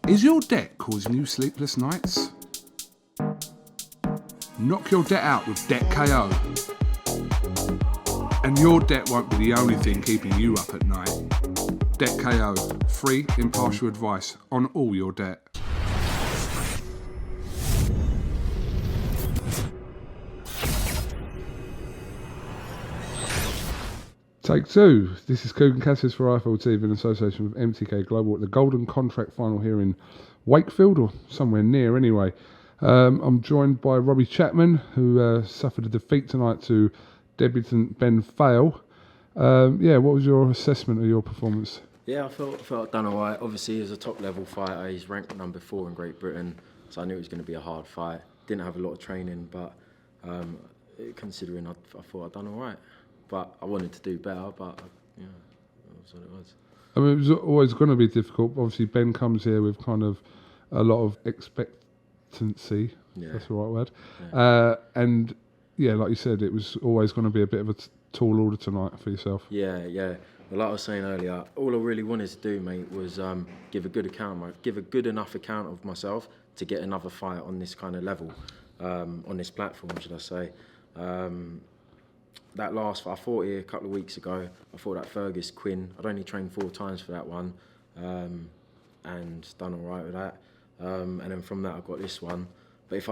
Is your debt causing you sleepless nights? Knock your debt out with Debt KO. And your debt won't be the only thing keeping you up at night. Debt KO, free, impartial advice on all your debt. Take two. This is KUGAN CASSIUS for IFL TV in association with MTK Global at the Golden Contract Final here in Wakefield, or somewhere near anyway. I'm joined by Robbie Chapman, who suffered a defeat tonight to debutant Ben Fail. What was your assessment of your performance? Yeah, I felt I'd done all right. Obviously, as a top-level fighter, he's ranked number 4 in Great Britain, so I knew it was going to be a hard fight. Didn't have a lot of training, but considering I thought I'd done all right. But I wanted to do better, but yeah, that was what it was. I mean, it was always going to be difficult. Obviously, Ben comes here with kind of a lot of expectancy. Yeah. That's the right word. Yeah. And yeah, like you said, it was always going to be a bit of a tall order tonight for yourself. Yeah. Well, like I was saying earlier, all I really wanted to do, mate, was give a good enough account of myself to get another fight on this kind of level, on this platform, should I say. That last fight, I fought here a couple of weeks ago. I fought that Fergus Quinn. I'd only trained 4 times for that one, and done all right with that. And then from that, I got this one. But if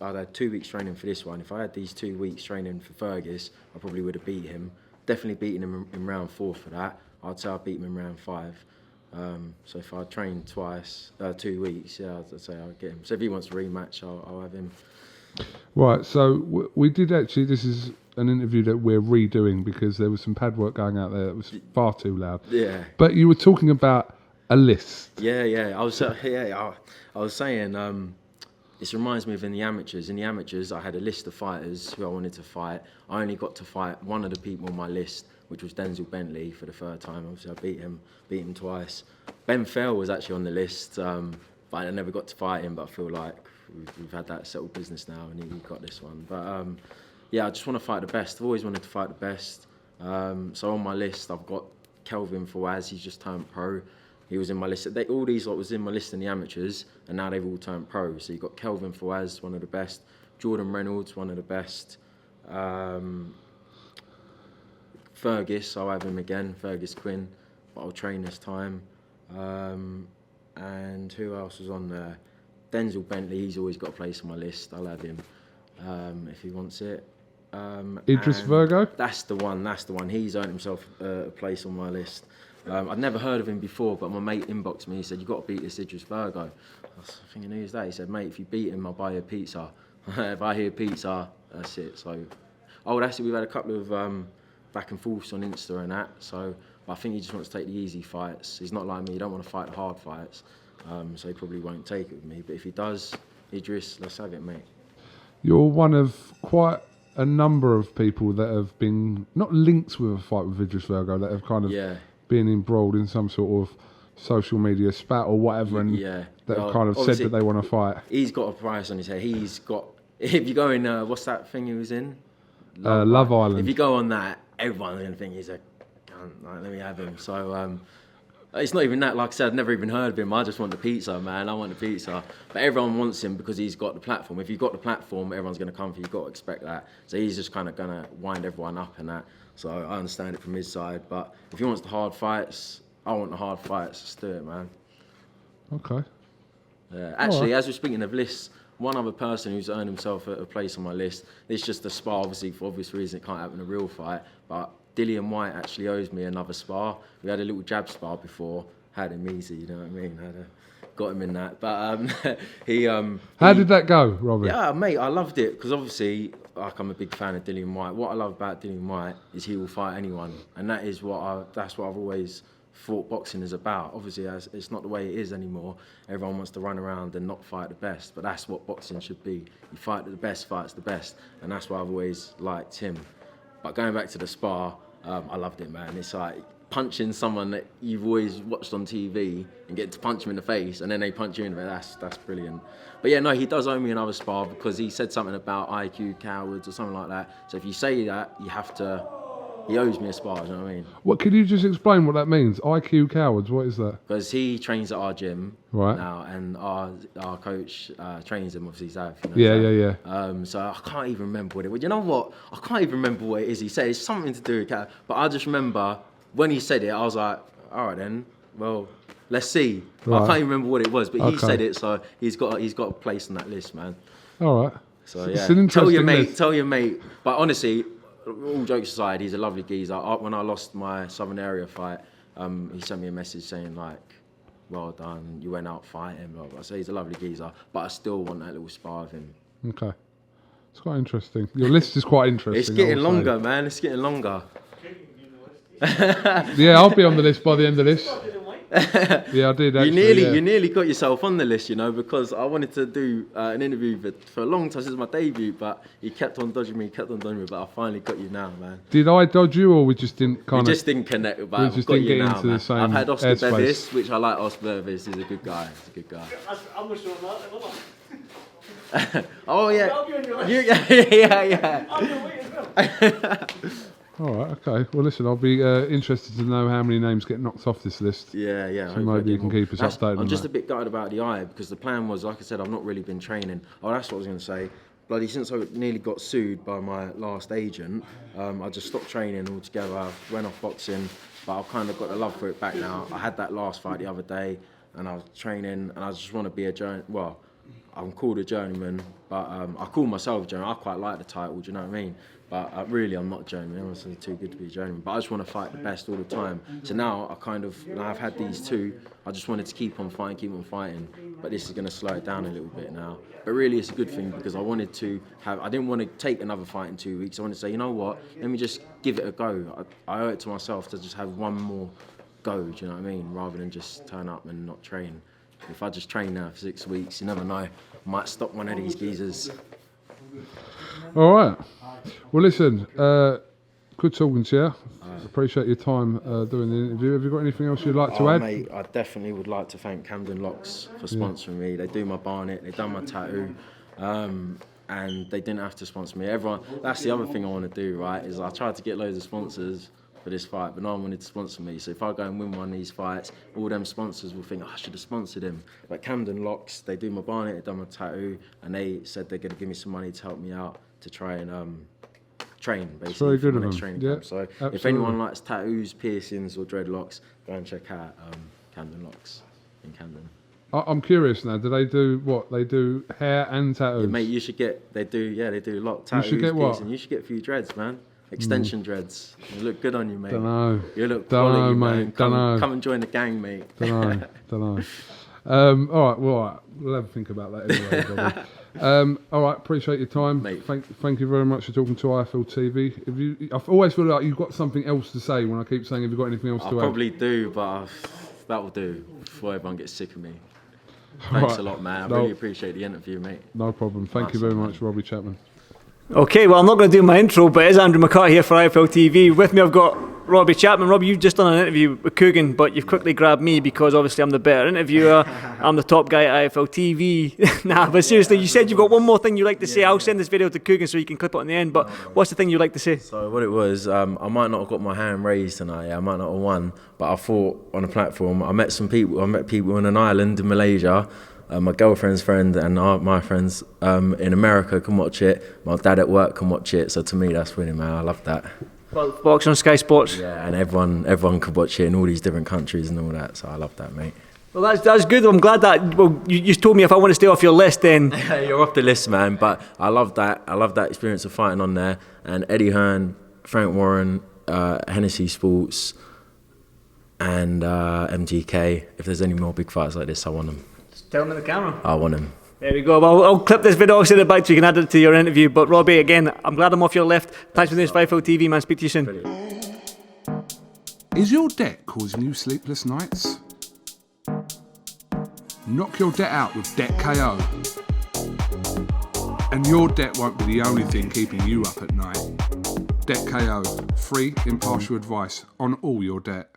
I'd had 2 weeks training for this one. If I had these 2 weeks training for Fergus, I probably would have beat him. Definitely beaten him in round 4 for that. I'd say I beat him in round 5. So if I trained twice, 2 weeks, yeah, I'd say I'd get him. So if he wants a rematch, I'll have him. Right, so we did actually, this is an interview that we're redoing because there was some pad work going out there that was far too loud. Yeah. But you were talking about a list. Yeah. I was saying, this reminds me of in the amateurs. In the amateurs, I had a list of fighters who I wanted to fight. I only got to fight one of the people on my list, which was Denzel Bentley for the 3rd time. Obviously, I beat him twice. Ben Fell was actually on the list, but I never got to fight him. But I feel like we've had that settled business now, and he got this one. But yeah, I just want to fight the best. I've always wanted to fight the best. So on my list, I've got Kelvin Fawaz. He's just turned pro. He was in my list. All these lot was in my list in the amateurs, and now they've all turned pro. So you've got Kelvin Fawaz, one of the best. Jordan Reynolds, one of the best. Fergus, I'll have him again. Fergus Quinn, but I'll train this time. And who else was on there? Denzel Bentley, he's always got a place on my list. I'll have him if he wants it. Idris Virgo? That's the one. He's earned himself a place on my list. I'd never heard of him before, but my mate inboxed me. He said, "You've got to beat this Idris Virgo." I was thinking, who's that? He said, "Mate, if you beat him, I'll buy you a pizza." If I hear pizza, that's it. So, that's it. We've had a couple of back and forths on Insta and that. So, but I think he just wants to take the easy fights. He's not like me. He don't want to fight the hard fights. So he probably won't take it with me. But if he does, Idris, let's have it, mate. You're one of quite a number of people that have been not linked with a fight with Idris Virgo, that have kind of been embroiled in some sort of social media spat or whatever, and that have kind of said that they want to fight. He's got a price on his head. He's got. If you go in, what's that thing he was in? Love Island. If you go on that, everyone's going to think he's a cunt. Like, let me have him. So it's not even that. Like I said, I've never even heard of him. I just want the pizza, man. I want the pizza. But everyone wants him because he's got the platform. If you've got the platform, everyone's going to come for you. You've got to expect that. So he's just kind of going to wind everyone up and that. So I understand it from his side. But if he wants the hard fights, I want the hard fights. Let's do it, man. Okay. Actually, as we're speaking of lists, one other person who's earned himself a place on my list, it's just a spar, obviously, for obvious reason, it can't happen in a real fight, but Dillian Whyte actually owes me another spar. We had a little jab spar before, had him easy, you know what I mean? Got him in that. But How did that go, Robbie? Yeah, mate, I loved it, because obviously, like, I'm a big fan of Dillian Whyte. What I love about Dillian Whyte is he will fight anyone, and that's what I've always thought boxing is about. Obviously, it's not the way it is anymore. Everyone wants to run around and not fight the best, but that's what boxing should be. You fight the best, fights the best, and that's why I've always liked him. But going back to the spar, I loved it, man. It's like punching someone that you've always watched on TV and get to punch them in the face, and then they punch you in the face. That's brilliant. But yeah, no, he does owe me another spar because he said something about IQ cowards or something like that. So if you say that, you have to he owes me a spar. You know what I mean? What, can you just explain what that means? IQ cowards, what is that? Because he trains at our gym Right. now, and our coach trains him. Obviously, Zav. You know, Yeah, Zav. yeah. So I can't even remember what it was. You know what? I can't even remember what it is. He said it's something to do with cat. But I just remember when he said it, I was like, all right then. Well, let's see. Right. I can't even remember what it was, but he Okay. said it, so he's got a place on that list, man. All right. So It's yeah, an tell your interesting mate. list. Tell your mate. But honestly, all jokes aside, he's a lovely geezer. When I lost my Southern Area fight, he sent me a message saying like, "Well done, you went out fighting." Blah, blah. So he's a lovely geezer, but I still want that little spar of him. Okay. It's quite interesting. Your list is quite interesting. It's getting I would say. longer, man. It's getting longer. Yeah, I'll be on the list by the end of this. Yeah, I did actually. You nearly got yourself on the list, you know, because I wanted to do an interview for a long time since my debut, but he kept on dodging me, but I finally got you now, man. Did I dodge you, or we just didn't We just didn't connect, but I've just got didn't you get now, into man. the same I've had Oscar airspace. Bevis, which I like. Oscar Bevis, he's a good guy. He's a good guy. I'm not sure about that. Oh yeah, I'll be on your list. yeah. I'm going to wait as well. All right, okay. Well, listen, I'll be interested to know how many names get knocked off this list. Yeah. So maybe you can keep us updated I'm on just that. a bit gutted about the eye because the plan was, like I said, I've not really been training. Oh, that's what I was going to say. Bloody, since I nearly got sued by my last agent, I just stopped training altogether. I went off boxing, but I've kind of got the love for it back now. I had that last fight the other day, and I was training, and I just want to be a journeyman. Well, I'm called a journeyman, but I call myself a journeyman. I quite like the title, do you know what I mean? But really, I'm not a journeyman. I'm honestly too good to be a journeyman. But I just want to fight the best all the time. So now I've had these two. I just wanted to keep on fighting. But this is going to slow it down a little bit now. But really, it's a good thing because I didn't want to take another fight in 2 weeks. I wanted to say, you know what? Let me just give it a go. I owe it to myself to just have one more go. Do you know what I mean? Rather than just turn up and not train. If I just train now for 6 weeks, you never know. I might stop one of these geezers. All right. Well, listen, good talking to you. Appreciate your time doing the interview. Have you got anything else you'd like to add? Mate, I definitely would like to thank Camden Locks for sponsoring me. They do my barnet, they done my tattoo, and they didn't have to sponsor me. That's the other thing I want to do, right, is I tried to get loads of sponsors for this fight, but no one wanted to sponsor me. So if I go and win one of these fights, all them sponsors will think, I should have sponsored him. But Camden Locks, they do my barnet, they done my tattoo, and they said they're going to give me some money to help me out to try and train, basically, very good for of my next them. training Yeah, camp. So absolutely. if anyone likes tattoos, piercings, or dreadlocks, go and check out Camden Locks in Camden. I'm curious now. Do they do what? They do hair and tattoos? Mate, you should get. They do a lot. Tattoos, should get what? piercing. You should get a few dreads, man. Extension dreads. You look good on you, mate. Dunno. You look Dunno, quality, mate. man. Come and join the gang, mate. Don't know. All right, well, all right. We'll have a think about that anyway. Bobby. All right, appreciate your time. Mate. Thank you very much for talking to IFL TV. I always feel like you've got something else to say when I keep saying, have you got anything else I to add? probably do, but that will do before everyone gets sick of me. Thanks a lot, man. I really appreciate the interview, mate. No problem. Thank you very much, Robbie Chapman. Okay, well, I'm not going to do my intro, but it's Andrew McCart here for IFL TV. With me, I've got Robbie Chapman. Robbie, you've just done an interview with KUGAN, but you've quickly grabbed me because obviously I'm the better interviewer. I'm the top guy at IFL TV. Nah, but seriously, you said you've got one more thing you'd like to say. I'll send this video to KUGAN so you can clip it on the end, but what's the thing you'd like to say? So what it was, I might not have got my hand raised tonight, I might not have won, but I thought on a platform, I met people on an island in Malaysia. My girlfriend's friend and my friends in America can watch it. My dad at work can watch it. So to me, that's winning, man. I love that. Well, boxing on Sky Sports. Yeah, and everyone could watch it in all these different countries and all that. So I love that, mate. Well, that's good. I'm glad that. Well, you told me if I want to stay off your list, then. You're off the list, man. But I love that. I love that experience of fighting on there. And Eddie Hearn, Frank Warren, Hennessy Sports, and MGK. If there's any more big fights like this, I want them. Tell them in the camera. I want them. There we go. Well, I'll clip this video, I'll send it back so you can add it to your interview. But Robbie, again, I'm glad I'm off your left. Thanks for doing this IFL TV, man. Speak to you soon. Brilliant. Is your debt causing you sleepless nights? Knock your debt out with Debt KO. And your debt won't be the only thing keeping you up at night. Debt KO, free, impartial advice on all your debt.